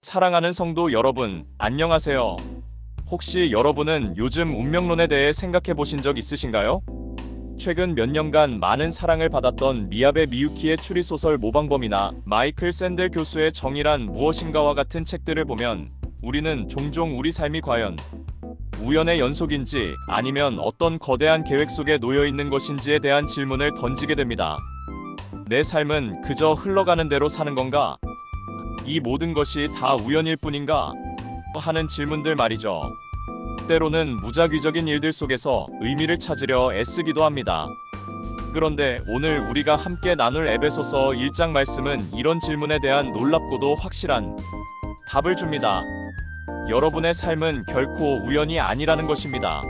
사랑하는 성도 여러분, 안녕하세요. 혹시 여러분은 요즘 운명론에 대해 생각해 보신 적 있으신가요? 최근 몇 년간 많은 사랑을 받았던 미야베 미유키의 추리소설 모방범이나 마이클 샌델 교수의 정의란 무엇인가와 같은 책들을 보면 우리는 종종 우리 삶이 과연 우연의 연속인지 아니면 어떤 거대한 계획 속에 놓여 있는 것인지에 대한 질문을 던지게 됩니다. 내 삶은 그저 흘러가는 대로 사는 건가? 이 모든 것이 다 우연일 뿐인가? 하는 질문들 말이죠. 때로는 무작위적인 일들 속에서 의미를 찾으려 애쓰기도 합니다. 그런데 오늘 우리가 함께 나눌 에베소서 1장 말씀은 이런 질문에 대한 놀랍고도 확실한 답을 줍니다. 여러분의 삶은 결코 우연이 아니라는 것입니다.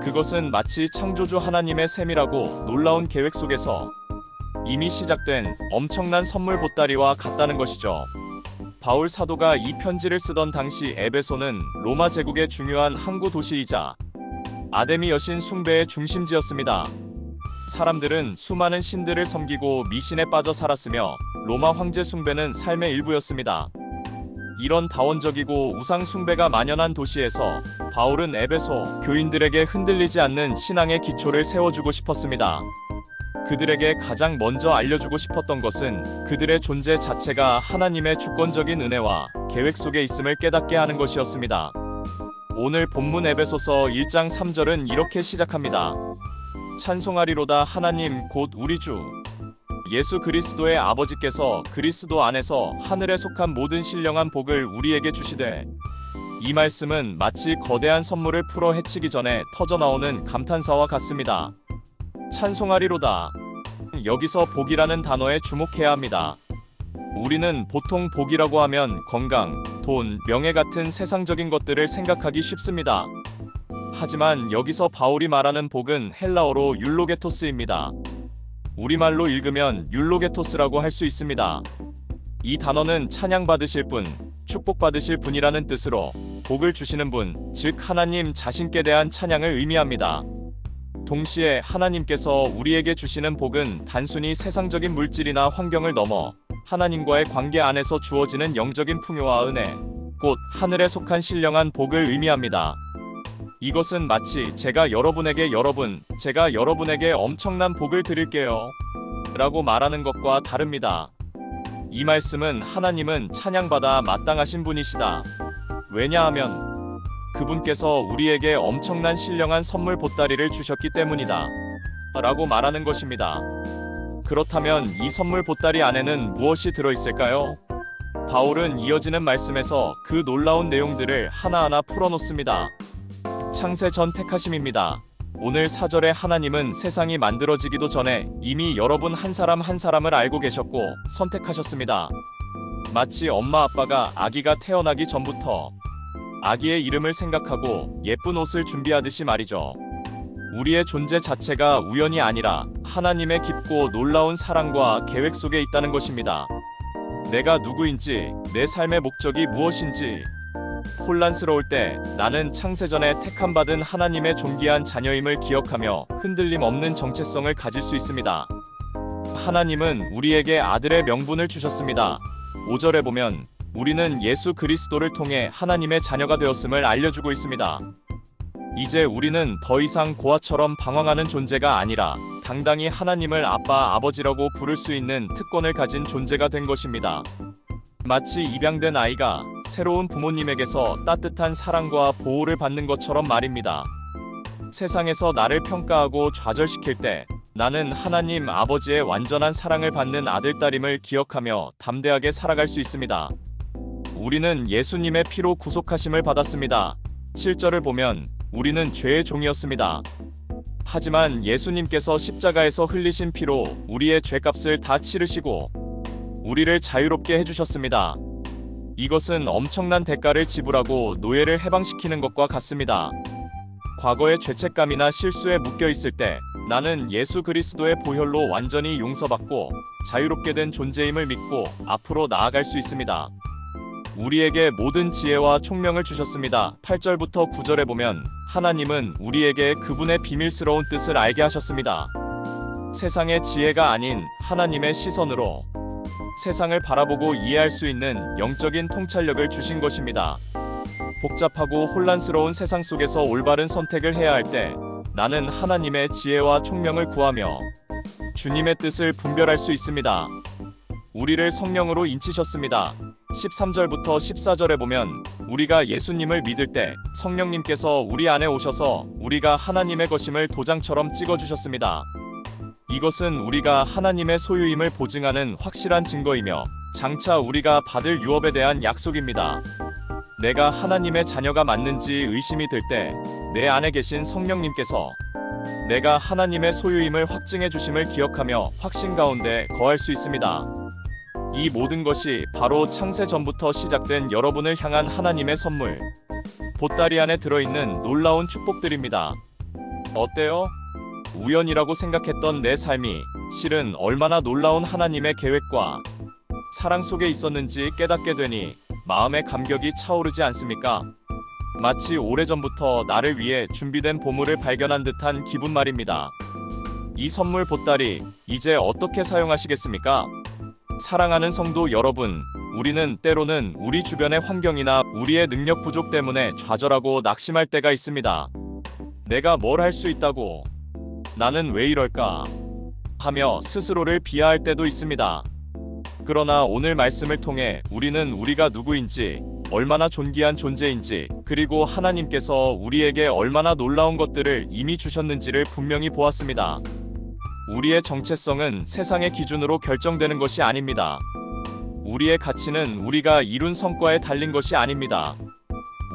그것은 마치 창조주 하나님의 세밀하고 놀라운 계획 속에서 이미 시작된 엄청난 선물 보따리와 같다는 것이죠. 바울 사도가 이 편지를 쓰던 당시 에베소는 로마 제국의 중요한 항구 도시이자 아데미 여신 숭배의 중심지였습니다. 사람들은 수많은 신들을 섬기고 미신에 빠져 살았으며 로마 황제 숭배는 삶의 일부였습니다. 이런 다원적이고 우상 숭배가 만연한 도시에서 바울은 에베소 교인들에게 흔들리지 않는 신앙의 기초를 세워주고 싶었습니다. 그들에게 가장 먼저 알려주고 싶었던 것은 그들의 존재 자체가 하나님의 주권적인 은혜와 계획 속에 있음을 깨닫게 하는 것이었습니다. 오늘 본문 에베소서 1장 3절은 이렇게 시작합니다. 찬송하리로다 하나님 곧 우리 주 예수 그리스도의 아버지께서 그리스도 안에서 하늘에 속한 모든 신령한 복을 우리에게 주시되. 이 말씀은 마치 거대한 선물을 풀어 헤치기 전에 터져나오는 감탄사와 같습니다. 찬송하리로다. 여기서 복이라는 단어에 주목해야 합니다. 우리는 보통 복이라고 하면 건강, 돈, 명예 같은 세상적인 것들을 생각하기 쉽습니다. 하지만 여기서 바울이 말하는 복은 헬라어로 율로게토스입니다. 우리말로 읽으면 율로게토스라고 할 수 있습니다. 이 단어는 찬양받으실 분, 축복받으실 분이라는 뜻으로 복을 주시는 분, 즉 하나님 자신께 대한 찬양을 의미합니다. 동시에 하나님께서 우리에게 주시는 복은 단순히 세상적인 물질이나 환경을 넘어 하나님과의 관계 안에서 주어지는 영적인 풍요와 은혜, 곧 하늘에 속한 신령한 복을 의미합니다. 이것은 마치 제가 여러분에게 엄청난 복을 드릴게요 라고 말하는 것과 다릅니다. 이 말씀은 하나님은 찬양받아 마땅하신 분이시다. 왜냐하면 그분께서 우리에게 엄청난 신령한 선물 보따리를 주셨기 때문이다 라고 말하는 것입니다. 그렇다면 이 선물 보따리 안에는 무엇이 들어있을까요? 바울은 이어지는 말씀에서 그 놀라운 내용들을 하나하나 풀어놓습니다. 창세 전 택하심입니다. 오늘 4절에 하나님은 세상이 만들어지기도 전에 이미 여러분 한 사람 한 사람을 알고 계셨고 선택하셨습니다. 마치 엄마 아빠가 아기가 태어나기 전부터 아기의 이름을 생각하고 예쁜 옷을 준비하듯이 말이죠. 우리의 존재 자체가 우연이 아니라 하나님의 깊고 놀라운 사랑과 계획 속에 있다는 것입니다. 내가 누구인지, 내 삶의 목적이 무엇인지 혼란스러울 때 나는 창세전에 택함받은 하나님의 존귀한 자녀임을 기억하며 흔들림 없는 정체성을 가질 수 있습니다. 하나님은 우리에게 아들의 명분을 주셨습니다. 5절에 보면 우리는 예수 그리스도를 통해 하나님의 자녀가 되었음을 알려주고 있습니다. 이제 우리는 더 이상 고아처럼 방황하는 존재가 아니라 당당히 하나님을 아빠, 아버지라고 부를 수 있는 특권을 가진 존재가 된 것입니다. 마치 입양된 아이가 새로운 부모님에게서 따뜻한 사랑과 보호를 받는 것처럼 말입니다. 세상에서 나를 평가하고 좌절시킬 때 나는 하나님 아버지의 완전한 사랑을 받는 아들딸임을 기억하며 담대하게 살아갈 수 있습니다. 우리는 예수님의 피로 구속하심을 받았습니다. 7절을 보면 우리는 죄의 종이었습니다. 하지만 예수님께서 십자가에서 흘리신 피로 우리의 죄값을 다 치르시고 우리를 자유롭게 해주셨습니다. 이것은 엄청난 대가를 지불하고 노예를 해방시키는 것과 같습니다. 과거의 죄책감이나 실수에 묶여있을 때 나는 예수 그리스도의 보혈로 완전히 용서받고 자유롭게 된 존재임을 믿고 앞으로 나아갈 수 있습니다. 우리에게 모든 지혜와 총명을 주셨습니다. 8절부터 9절에 보면 하나님은 우리에게 그분의 비밀스러운 뜻을 알게 하셨습니다. 세상의 지혜가 아닌 하나님의 시선으로 세상을 바라보고 이해할 수 있는 영적인 통찰력을 주신 것입니다. 복잡하고 혼란스러운 세상 속에서 올바른 선택을 해야 할 때 나는 하나님의 지혜와 총명을 구하며 주님의 뜻을 분별할 수 있습니다. 우리를 성령으로 인치셨습니다. 13절부터 14절에 보면 우리가 예수님을 믿을 때 성령님께서 우리 안에 오셔서 우리가 하나님의 것임을 도장처럼 찍어주셨습니다. 이것은 우리가 하나님의 소유임을 보증하는 확실한 증거이며 장차 우리가 받을 유업에 대한 약속입니다. 내가 하나님의 자녀가 맞는지 의심이 들 때 내 안에 계신 성령님께서 내가 하나님의 소유임을 확증해 주심을 기억하며 확신 가운데 거할 수 있습니다. 이 모든 것이 바로 창세 전부터 시작된 여러분을 향한 하나님의 선물, 보따리 안에 들어있는 놀라운 축복들입니다. 어때요? 우연이라고 생각했던 내 삶이 실은 얼마나 놀라운 하나님의 계획과 사랑 속에 있었는지 깨닫게 되니 마음의 감격이 차오르지 않습니까? 마치 오래전부터 나를 위해 준비된 보물을 발견한 듯한 기분 말입니다. 이 선물 보따리 이제 어떻게 사용하시겠습니까? 사랑하는 성도 여러분, 우리는 때로는 우리 주변의 환경이나 우리의 능력 부족 때문에 좌절하고 낙심할 때가 있습니다. 내가 뭘 할 수 있다고? 나는 왜 이럴까? 하며 스스로를 비하할 때도 있습니다. 그러나 오늘 말씀을 통해 우리는 우리가 누구인지, 얼마나 존귀한 존재인지, 그리고 하나님께서 우리에게 얼마나 놀라운 것들을 이미 주셨는지를 분명히 보았습니다. 우리의 정체성은 세상의 기준으로 결정되는 것이 아닙니다. 우리의 가치는 우리가 이룬 성과에 달린 것이 아닙니다.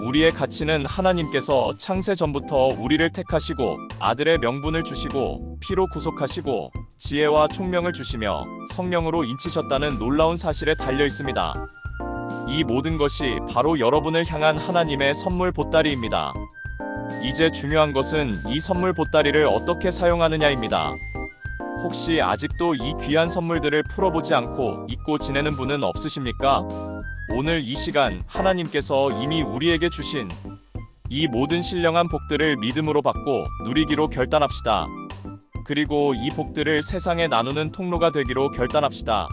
우리의 가치는 하나님께서 창세 전부터 우리를 택하시고 아들의 명분을 주시고 피로 구속하시고 지혜와 총명을 주시며 성령으로 인치셨다는 놀라운 사실에 달려 있습니다. 이 모든 것이 바로 여러분을 향한 하나님의 선물 보따리입니다. 이제 중요한 것은 이 선물 보따리를 어떻게 사용하느냐입니다. 혹시 아직도 이 귀한 선물들을 풀어보지 않고 잊고 지내는 분은 없으십니까? 오늘 이 시간 하나님께서 이미 우리에게 주신 이 모든 신령한 복들을 믿음으로 받고 누리기로 결단합시다. 그리고 이 복들을 세상에 나누는 통로가 되기로 결단합시다.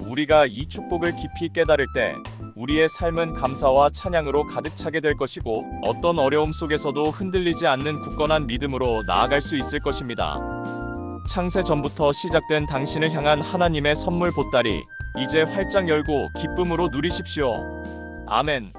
우리가 이 축복을 깊이 깨달을 때 우리의 삶은 감사와 찬양으로 가득 차게 될 것이고 어떤 어려움 속에서도 흔들리지 않는 굳건한 믿음으로 나아갈 수 있을 것입니다. 창세 전부터 시작된 당신을 향한 하나님의 선물 보따리, 이제 활짝 열고 기쁨으로 누리십시오. 아멘.